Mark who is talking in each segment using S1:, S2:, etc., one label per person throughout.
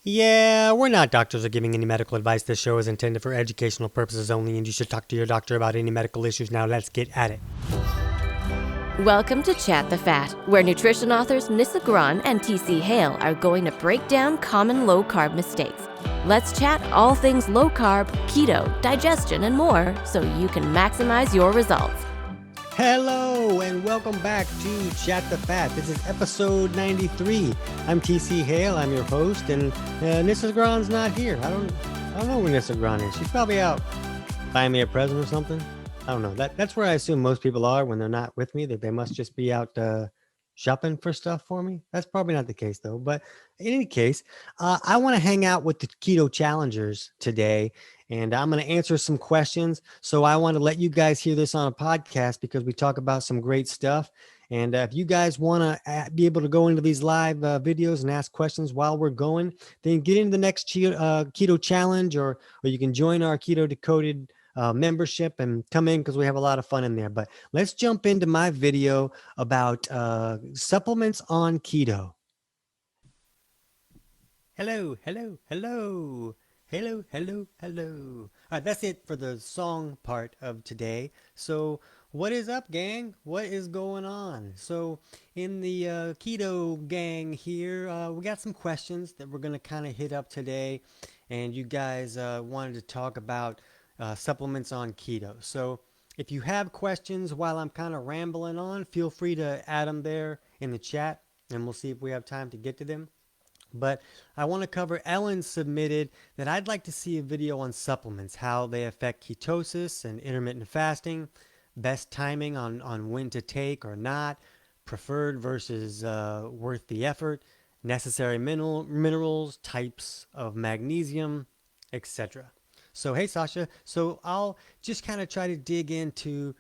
S1: Yeah, we're not doctors or giving any medical advice. This show is intended for educational purposes only, and you should talk to your doctor about any medical issues. Now, let's get at it.
S2: Welcome to Chat the Fat, where nutrition authors Nissa Gron and TC Hale are going to break down common low-carb mistakes. Let's chat all things low-carb, keto, digestion, and more so you can maximize your results.
S1: Hello, and welcome back to Chat the Fat. This is episode 93. I'm TC Hale. I'm your host, and Nissa Gron's not here. I don't know where Nissa Gron is. She's probably out buying me a present or something. I don't know. That's where I assume most people are when they're not with me. That they must just be out shopping for stuff for me. That's probably not the case though. But in any case, I want to hang out with the keto challengers today, and I'm going to answer some questions. So I want to let you guys hear this on a podcast because we talk about some great stuff. And if you guys want to be able to go into these live videos and ask questions while we're going, then get into the next keto challenge, or you can join our Keto Decoded membership and come in because we have a lot of fun in there. But let's jump into my video about supplements on keto. Hello. All right, that's it for the song part of today. So what is up, gang? What is going on? So in the keto gang here, we got some questions that we're going to kind of hit up today. And you guys wanted to talk about supplements on keto. So if you have questions while I'm kind of rambling on, feel free to add them there in the chat, and we'll see if we have time to get to them. But I want to cover, Ellen submitted that I'd like to see a video on supplements, how they affect ketosis and intermittent fasting, best timing on when to take or not, preferred versus worth the effort, necessary minerals, types of magnesium, etc. So, hey, Sasha. So I'll just kind of try to dig into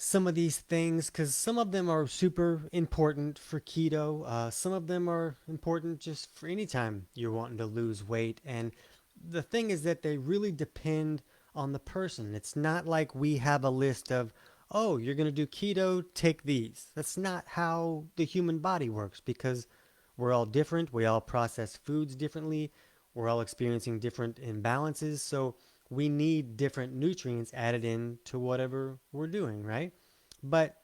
S1: some of these things because some of them are super important for keto. Some of them are important just for any time you're wanting to lose weight. And the thing is that they really depend on the person. It's not like we have a list of, oh, you're going to do keto, take these. That's not how the human body works because we're all different. We all process foods differently. We're all experiencing different imbalances. So we need different nutrients added in to whatever we're doing, right? But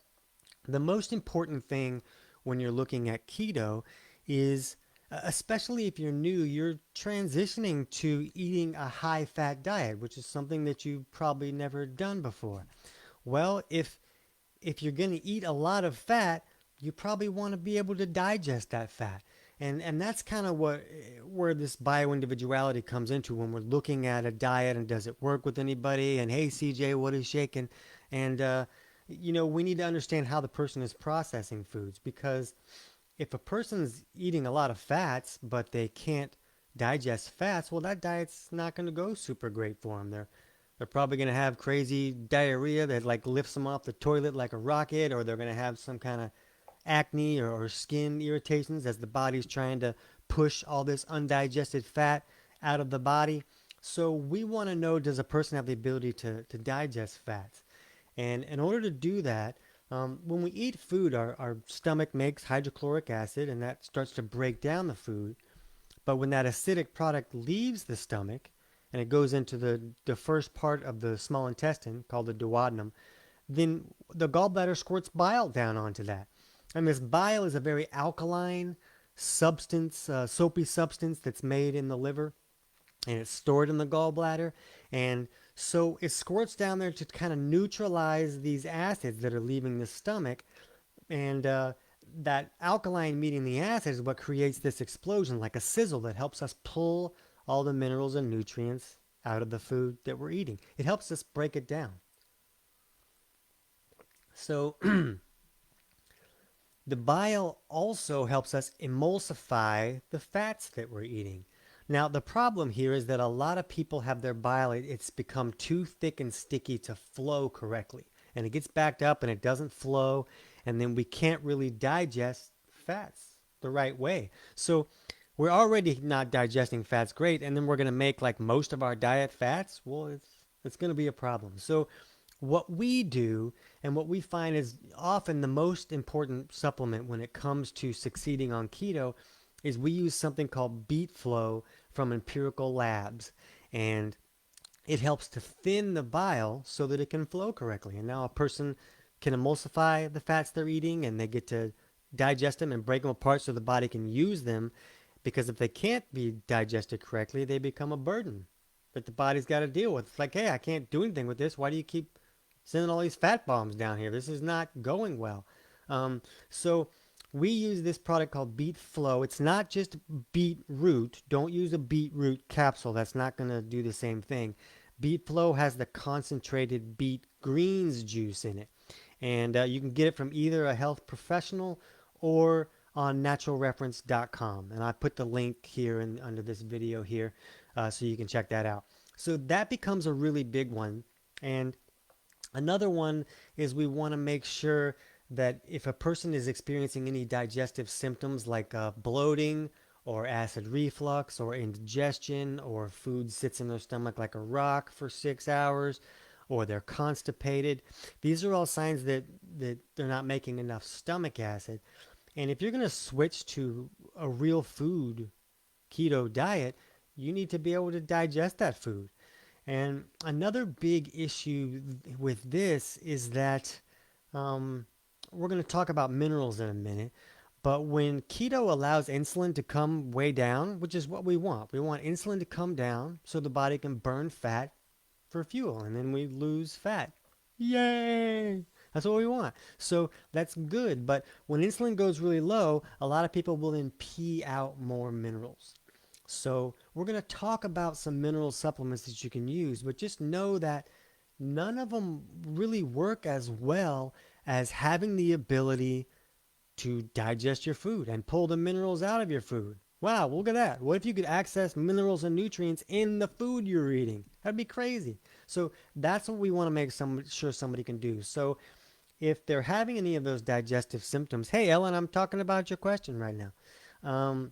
S1: the most important thing when you're looking at keto is, especially if you're new, you're transitioning to eating a high fat diet, which is something that you've probably never done before. Well, if you're going to eat a lot of fat, you probably want to be able to digest that fat. And that's kind of where this bioindividuality comes into when we're looking at a diet and does it work with anybody? And hey, CJ, what is shaking? And we need to understand how the person is processing foods, because if a person's eating a lot of fats but they can't digest fats, well, that diet's not going to go super great for them. They're probably going to have crazy diarrhea that like lifts them off the toilet like a rocket, or they're going to have some kind of acne or skin irritations as the body's trying to push all this undigested fat out of the body. So we want to know, does a person have the ability to digest fats? And in order to do that, when we eat food, our stomach makes hydrochloric acid, and that starts to break down the food. But when that acidic product leaves the stomach and it goes into the first part of the small intestine called the duodenum, then the gallbladder squirts bile down onto that. And this bile is a very alkaline substance, soapy substance that's made in the liver, and it's stored in the gallbladder. And so it squirts down there to kind of neutralize these acids that are leaving the stomach. And that alkaline meeting the acid is what creates this explosion, like a sizzle that helps us pull all the minerals and nutrients out of the food that we're eating. It helps us break it down. So the bile also helps us emulsify the fats that we're eating. Now, the problem here is that a lot of people have their bile, it's become too thick and sticky to flow correctly. And it gets backed up and it doesn't flow. And then we can't really digest fats the right way. So we're already not digesting fats great. And then we're going to make like most of our diet fats. Well, it's going to be a problem. So what we do and what we find is often the most important supplement when it comes to succeeding on keto is we use something called beet flow from Empirical Labs. And it helps to thin the bile so that it can flow correctly. And now a person can emulsify the fats they're eating and they get to digest them and break them apart so the body can use them. Because if they can't be digested correctly, they become a burden that the body's got to deal with. It's like, hey, I can't do anything with this. Why do you keep sending all these fat bombs down here? This is not going well. So we use this product called Beet Flow. It's not just beet root. Don't use a beetroot capsule. That's not going to do the same thing. Beet Flow has the concentrated beet greens juice in it. And you can get it from either a health professional or on naturalreference.com. And I put the link here under this video here so you can check that out. So that becomes a really big one. And another one is we want to make sure that if a person is experiencing any digestive symptoms like bloating or acid reflux or indigestion, or food sits in their stomach like a rock for 6 hours, or they're constipated, these are all signs that they're not making enough stomach acid. And if you're going to switch to a real food keto diet, you need to be able to digest that food. And another big issue with this is that we're going to talk about minerals in a minute. But when keto allows insulin to come way down, which is what we want insulin to come down so the body can burn fat for fuel, and then we lose fat. Yay! That's what we want. So that's good. But when insulin goes really low, a lot of people will then pee out more minerals. So we're going to talk about some mineral supplements that you can use, but just know that none of them really work as well as having the ability to digest your food and pull the minerals out of your food. Wow, look at that. What if you could access minerals and nutrients in the food you're eating? That'd be crazy. So that's what we want to make sure somebody can do. So if they're having any of those digestive symptoms, hey, Ellen, I'm talking about your question right now.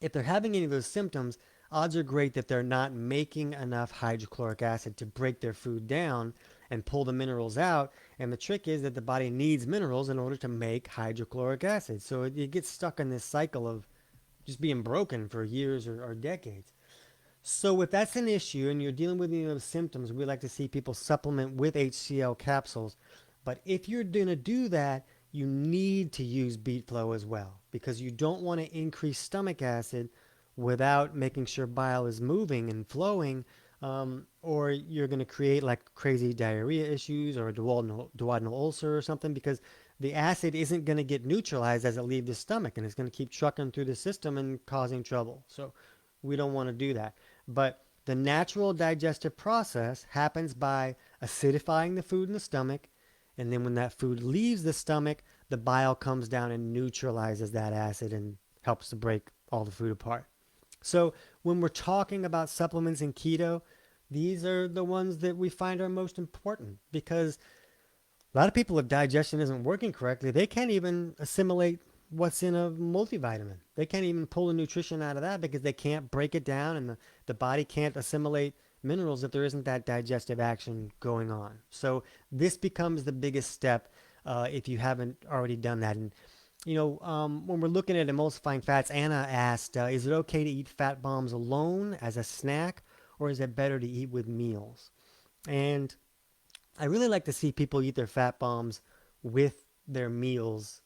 S1: If they're having any of those symptoms, odds are great that they're not making enough hydrochloric acid to break their food down and pull the minerals out. And the trick is that the body needs minerals in order to make hydrochloric acid. So it gets stuck in this cycle of just being broken for years or decades. So if that's an issue and you're dealing with any of those symptoms, we like to see people supplement with HCl capsules. But if you're going to do that, you need to use beet flow as well, because you don't want to increase stomach acid without making sure bile is moving and flowing, or you're going to create like crazy diarrhea issues or a duodenal ulcer or something, because the acid isn't going to get neutralized as it leaves the stomach, and it's going to keep trucking through the system and causing trouble. So we don't want to do that. But the natural digestive process happens by acidifying the food in the stomach, and then when that food leaves the stomach, the bile comes down and neutralizes that acid and helps to break all the food apart. So when we're talking about supplements in keto, these are the ones that we find are most important, because a lot of people, if digestion isn't working correctly, they can't even assimilate what's in a multivitamin. They can't even pull the nutrition out of that because they can't break it down, and the body can't assimilate minerals if there isn't that digestive action going on. So this becomes the biggest step if you haven't already done that. And when we're looking at emulsifying fats, Anna asked, is it okay to eat fat bombs alone as a snack, or is it better to eat with meals? And I really like to see people eat their fat bombs with their meals,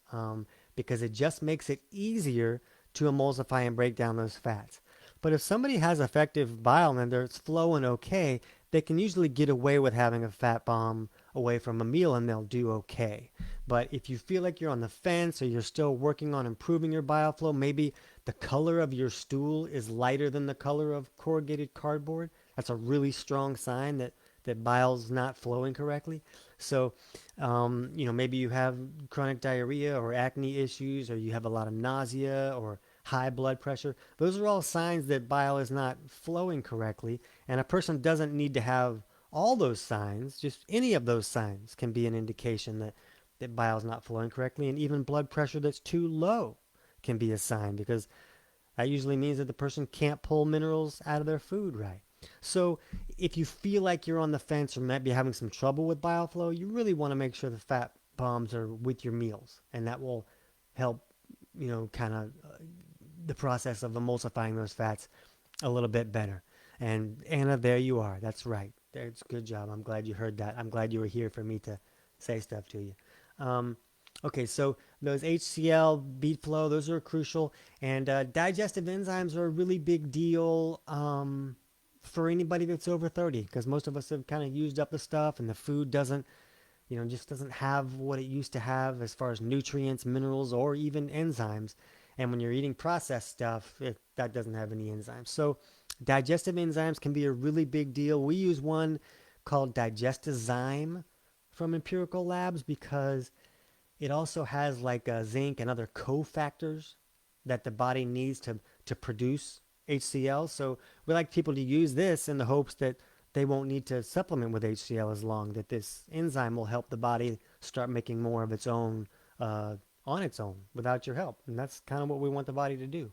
S1: because it just makes it easier to emulsify and break down those fats. But if somebody has effective bile and it's flowing okay, they can usually get away with having a fat bomb away from a meal and they'll do okay. But if you feel like you're on the fence or you're still working on improving your bile flow, maybe the color of your stool is lighter than the color of corrugated cardboard, that's a really strong sign that bile's not flowing correctly. So, maybe you have chronic diarrhea or acne issues, or you have a lot of nausea or high blood pressure. Those are all signs that bile is not flowing correctly. And a person doesn't need to have all those signs. Just any of those signs can be an indication that bile is not flowing correctly. And even blood pressure that's too low can be a sign, because that usually means that the person can't pull minerals out of their food right. So if you feel like you're on the fence or might be having some trouble with bile flow, you really want to make sure the fat bombs are with your meals, and that will help, kind of the process of emulsifying those fats a little bit better. And Anna, there you are. That's right. That's good job. I'm glad you heard that. I'm glad you were here for me to say stuff to you. Um, okay, so those HCl, beet flow, those are crucial. And digestive enzymes are a really big deal for anybody that's over 30, because most of us have kind of used up the stuff, and the food doesn't, just doesn't have what it used to have as far as nutrients, minerals, or even enzymes. And when you're eating processed stuff, that doesn't have any enzymes. So digestive enzymes can be a really big deal. We use one called Digestizyme from Empirical Labs because it also has like zinc and other cofactors that the body needs to produce HCl. So we like people to use this in the hopes that they won't need to supplement with HCl as long, that this enzyme will help the body start making more of its own on its own without your help. And that's kind of what we want the body to do.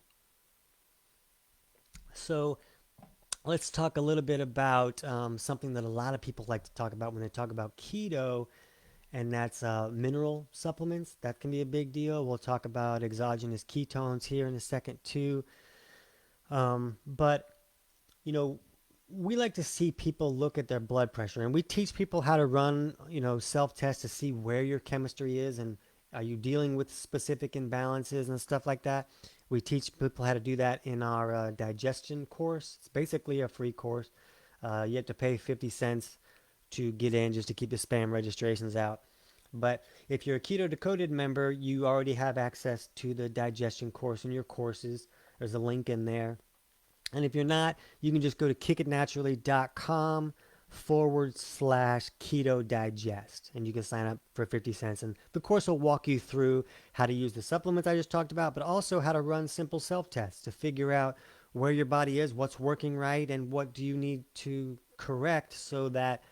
S1: So let's talk a little bit about something that a lot of people like to talk about when they talk about keto, and that's mineral supplements. That can be a big deal. We'll talk about exogenous ketones here in a second too. But you know, we like to see people look at their blood pressure, and we teach people how to run, self-tests to see where your chemistry is, and are you dealing with specific imbalances and stuff like that. We teach people how to do that in our digestion course. It's basically a free course. You have to pay 50 cents to get in, just to keep the spam registrations out. But if you're a Keto Decoded member, you already have access to the digestion course in your courses. There's a link in there. And if you're not, you can just go to kickitnaturally.com/keto digest, and you can sign up for 50 cents. And the course will walk you through how to use the supplements I just talked about, but also how to run simple self-tests to figure out where your body is, what's working right, and what do you need to correct so that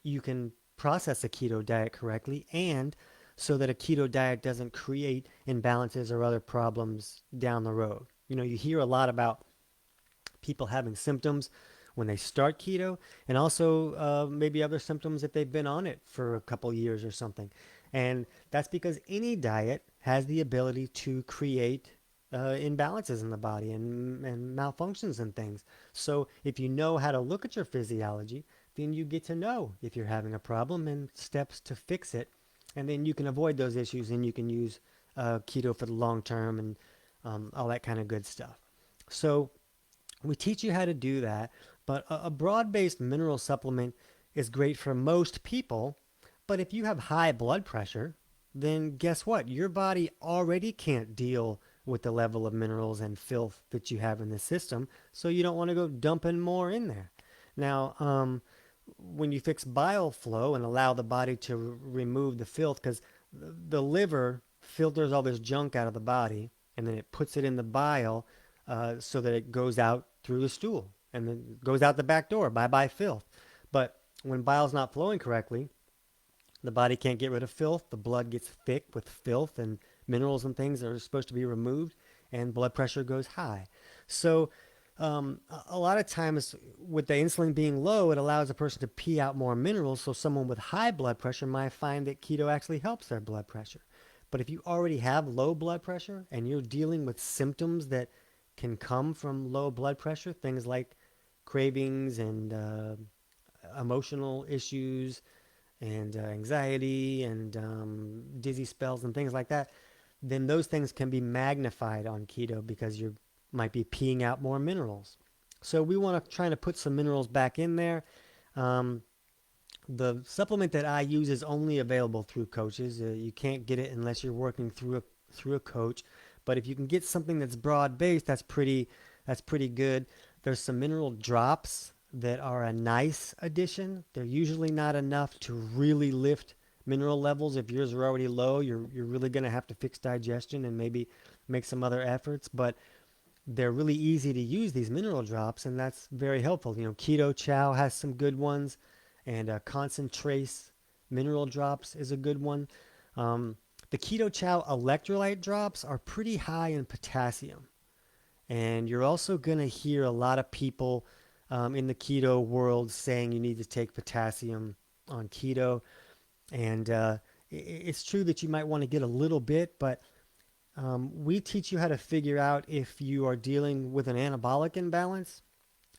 S1: you can process a keto diet correctly, and so that a keto diet doesn't create imbalances or other problems down the road. You hear a lot about people having symptoms when they start keto, and also maybe other symptoms if they've been on it for a couple years or something. And that's because any diet has the ability to create imbalances in the body and malfunctions and things. So if you know how to look at your physiology, then you get to know if you're having a problem and steps to fix it. And then you can avoid those issues, and you can use keto for the long term and all that kind of good stuff. So we teach you how to do that, but a broad-based mineral supplement is great for most people. But if you have high blood pressure, then guess what? Your body already can't deal with the level of minerals and filth that you have in the system, so you don't want to go dumping more in there. Now, when you fix bile flow and allow the body to remove the filth, because the liver filters all this junk out of the body, and then it puts it in the bile so that it goes out through the stool and then goes out the back door. Bye bye filth. But when bile's not flowing correctly, the body can't get rid of filth. The blood gets thick with filth and minerals and things that are supposed to be removed, and blood pressure goes high. So a lot of times with the insulin being low, it allows a person to pee out more minerals. So someone with high blood pressure might find that keto actually helps their blood pressure. But if you already have low blood pressure and you're dealing with symptoms that can come from low blood pressure, things like cravings and emotional issues and anxiety and dizzy spells and things like that, then those things can be magnified on keto because you might be peeing out more minerals. So we want to try to put some minerals back in there. The supplement that I use is only available through coaches. You can't get it unless you're working through a coach. But if you can get something that's broad based, that's pretty good. There's some mineral drops that are a nice addition. They're usually not enough to really lift mineral levels. If yours are already low, you're really going to have to fix digestion and maybe make some other efforts. But they're really easy to use, these mineral drops, and that's very helpful. Keto Chow has some good ones, and Concentrace mineral drops is a good one. The Keto Chow electrolyte drops are pretty high in potassium. And you're also going to hear a lot of people in the keto world saying you need to take potassium on keto. And it's true that you might want to get a little bit, but We teach you how to figure out if you are dealing with an anabolic imbalance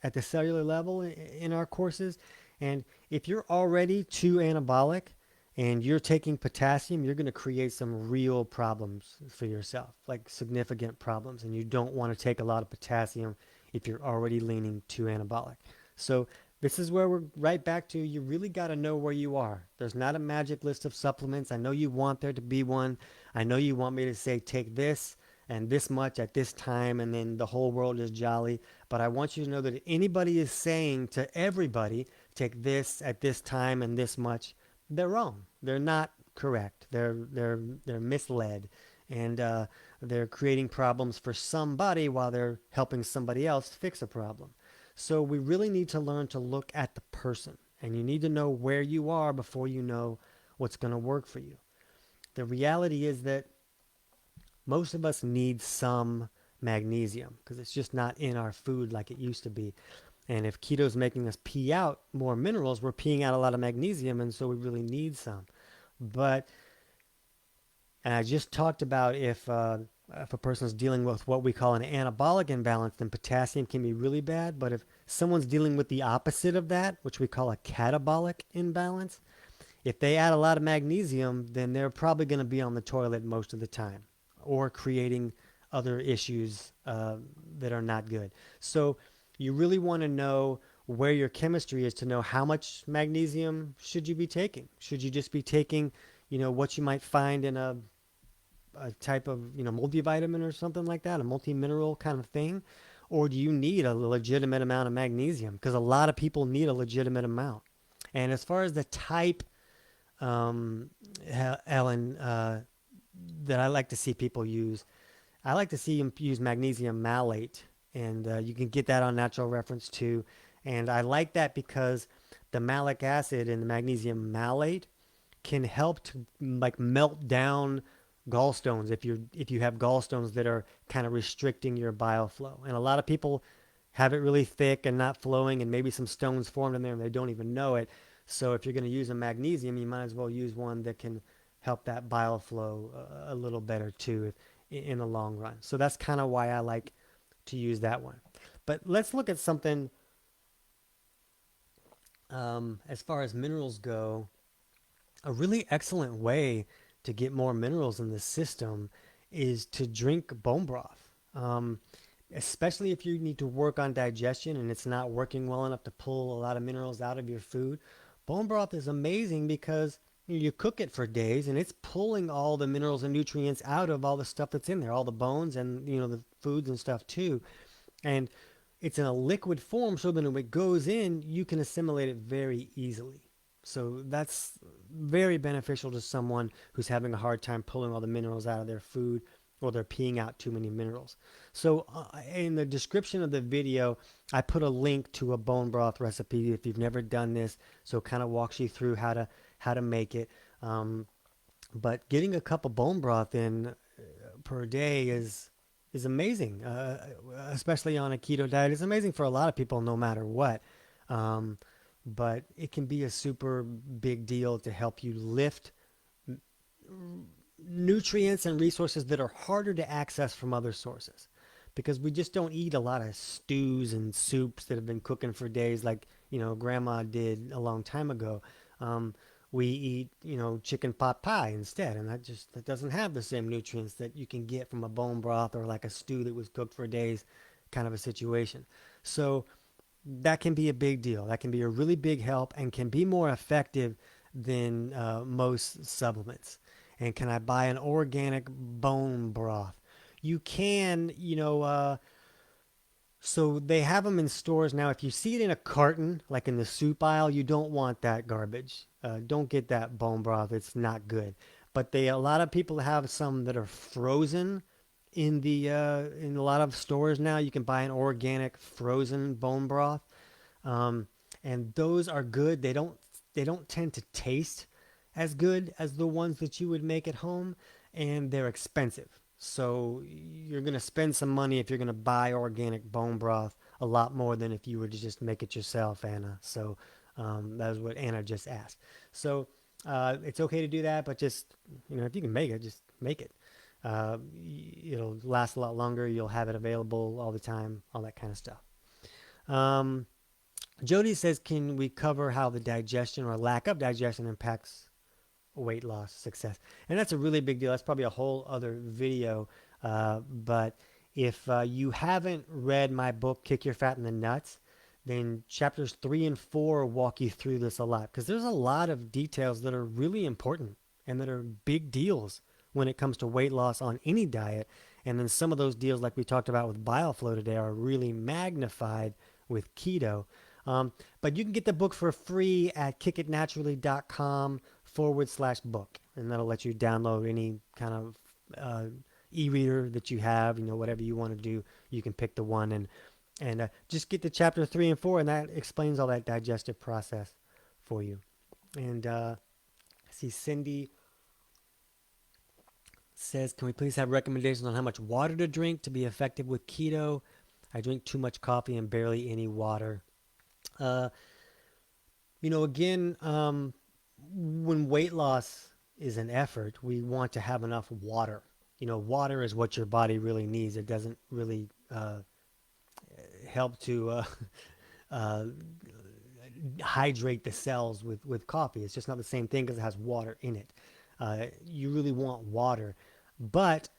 S1: at the cellular level in our courses. And if you're already too anabolic and you're taking potassium, you're going to create some real problems for yourself, like significant problems. And you don't want to take a lot of potassium if you're already leaning too anabolic. So this is where we're right back to you really got to know where you are. There's not a magic list of supplements. I know you want there to be one. I know you want me to say take this and this much at this time and then the whole world is jolly. But I want you to know that if anybody is saying to everybody, take this at this time and this much, they're wrong. They're not correct. They're misled, and they're creating problems for somebody while they're helping somebody else fix a problem. So we really need to learn to look at the person, and you need to know where you are before you know what's going to work for you. The reality is that most of us need some magnesium because it's just not in our food like it used to be. And if keto's making us pee out more minerals, we're peeing out a lot of magnesium, and so we really need some. But and I just talked about if a person is dealing with what we call an anabolic imbalance, then potassium can be really bad. But if someone's dealing with the opposite of that, which we call a catabolic imbalance, if they add a lot of magnesium, then they're probably going to be on the toilet most of the time or creating other issues that are not good. So you really want to know where your chemistry is to know how much magnesium should you be taking. Should you just be taking, what you might find in a type of, multivitamin or something like that, a multi-mineral kind of thing? Or do you need a legitimate amount of magnesium? Because a lot of people need a legitimate amount. And as far as the type um, Ellen, that I like to see people use. I like to see them use magnesium malate, and you can get that on Natural Reference too. And I like that because the malic acid in the magnesium malate can help to like melt down gallstones if you have gallstones that are kind of restricting your bile flow. And a lot of people have it really thick and not flowing, and maybe some stones formed in there and they don't even know it. So if you're going to use a magnesium, you might as well use one that can help that bile flow a little better too in the long run. So that's kind of why I like to use that one. But let's look at something as far as minerals go. A really excellent way to get more minerals in the system is to drink bone broth. Especially if you need to work on digestion and it's not working well enough to pull a lot of minerals out of your food. Bone broth is amazing because you cook it for days and it's pulling all the minerals and nutrients out of all the stuff that's in there, all the bones and the foods and stuff too. And it's in a liquid form so that when it goes in, you can assimilate it very easily. So that's very beneficial to someone who's having a hard time pulling all the minerals out of their food or they're peeing out too many minerals. So in the description of the video, I put a link to a bone broth recipe if you've never done this. So it kind of walks you through how to make it. But getting a cup of bone broth in per day is amazing, especially on a keto diet. It's amazing for a lot of people, no matter what. But it can be a super big deal to help you lift nutrients and resources that are harder to access from other sources, because we just don't eat a lot of stews and soups that have been cooking for days like grandma did a long time ago. We eat chicken pot pie instead, and that doesn't have the same nutrients that you can get from a bone broth or like a stew that was cooked for days kind of a situation. So that can be a big deal. That can be a really big help and can be more effective than most supplements. And can I buy an organic bone broth? You can, so they have them in stores now. If you see it in a carton, like in the soup aisle, you don't want that garbage. Don't get that bone broth. It's not good. But a lot of people have some that are frozen in a lot of stores now. You can buy an organic frozen bone broth, and those are good. They don't tend to taste as good as the ones that you would make at home, and they're expensive. So you're going to spend some money if you're going to buy organic bone broth, a lot more than if you were to just make it yourself, Anna. So that was what Anna just asked. So it's okay to do that, but just if you can make it, just make it. It'll last a lot longer. You'll have it available all the time, all that kind of stuff. Jody says, can we cover how the digestion or lack of digestion impacts weight loss success? And that's a really big deal. That's probably a whole other video. But if you haven't read my book, Kick Your Fat in the Nuts, then chapters 3 and 4 walk you through this a lot, because there's a lot of details that are really important and that are big deals when it comes to weight loss on any diet. And then some of those deals, like we talked about with bile flow today, are really magnified with keto. But you can get the book for free at kickitnaturally.com/book. And that'll let you download any kind of e-reader that you have, whatever you want to do. You can pick the one and just get to chapter 3 and 4, and that explains all that digestive process for you. And I see Cindy says, can we please have recommendations on how much water to drink to be effective with keto? I drink too much coffee and barely any water. Again, when weight loss is an effort, we want to have enough water. Water is what your body really needs. It doesn't really help to hydrate the cells with coffee. It's just not the same thing because it has water in it. You really want water. But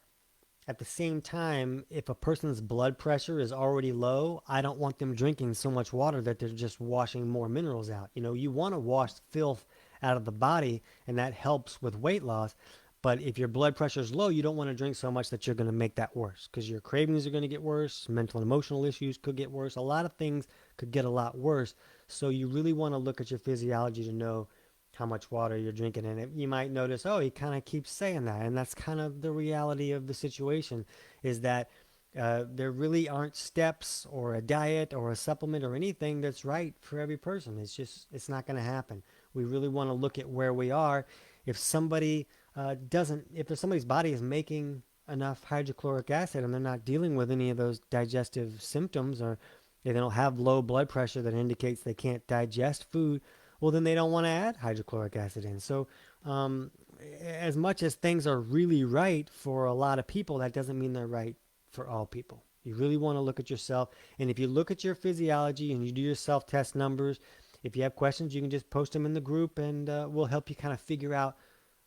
S1: at the same time, if a person's blood pressure is already low, I don't want them drinking so much water that they're just washing more minerals out. You want to wash filth out of the body, and that helps with weight loss. But if your blood pressure is low, you don't want to drink so much that you're going to make that worse, because your cravings are going to get worse. Mental and emotional issues could get worse. A lot of things could get a lot worse. So you really want to look at your physiology to know how much water you're drinking. And you might notice, he kind of keeps saying that. And that's kind of the reality of the situation, is that there really aren't steps or a diet or a supplement or anything that's right for every person. It's not going to happen. We really want to look at where we are. If somebody's body is making enough hydrochloric acid and they're not dealing with any of those digestive symptoms, or they don't have low blood pressure that indicates they can't digest food, well, then they don't want to add hydrochloric acid in. So as much as things are really right for a lot of people, that doesn't mean they're right for all people. You really want to look at yourself. And if you look at your physiology and you do your self-test numbers, if you have questions, you can just post them in the group, and we'll help you kind of figure out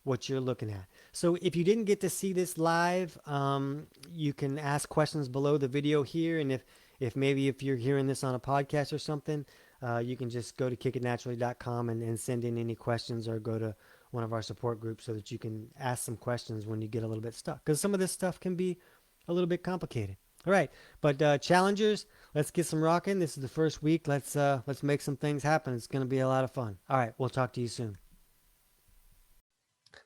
S1: what you're looking at. So if you didn't get to see this live, you can ask questions below the video here. And if you're hearing this on a podcast or something, you can just go to kickitnaturally.com and send in any questions, or go to one of our support groups so that you can ask some questions when you get a little bit stuck, because some of this stuff can be a little bit complicated. All right, but challengers, let's get some rocking. This is the first week. Let's make some things happen. It's going to be a lot of fun. All right, we'll talk to you soon.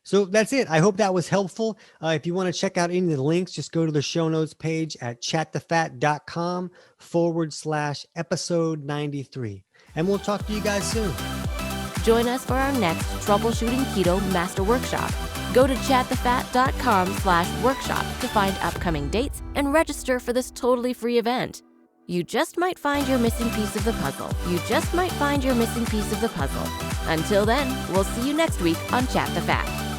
S1: So that's it. I hope that was helpful. If you want to check out any of the links, just go to the show notes page at chatthefat.com/episode 93. And we'll talk to you guys soon.
S2: Join us for our next Troubleshooting Keto Master Workshop. Go to chatthefat.com/workshop to find upcoming dates and register for this totally free event. You just might find your missing piece of the puzzle. Until then, we'll see you next week on Chat the Fat.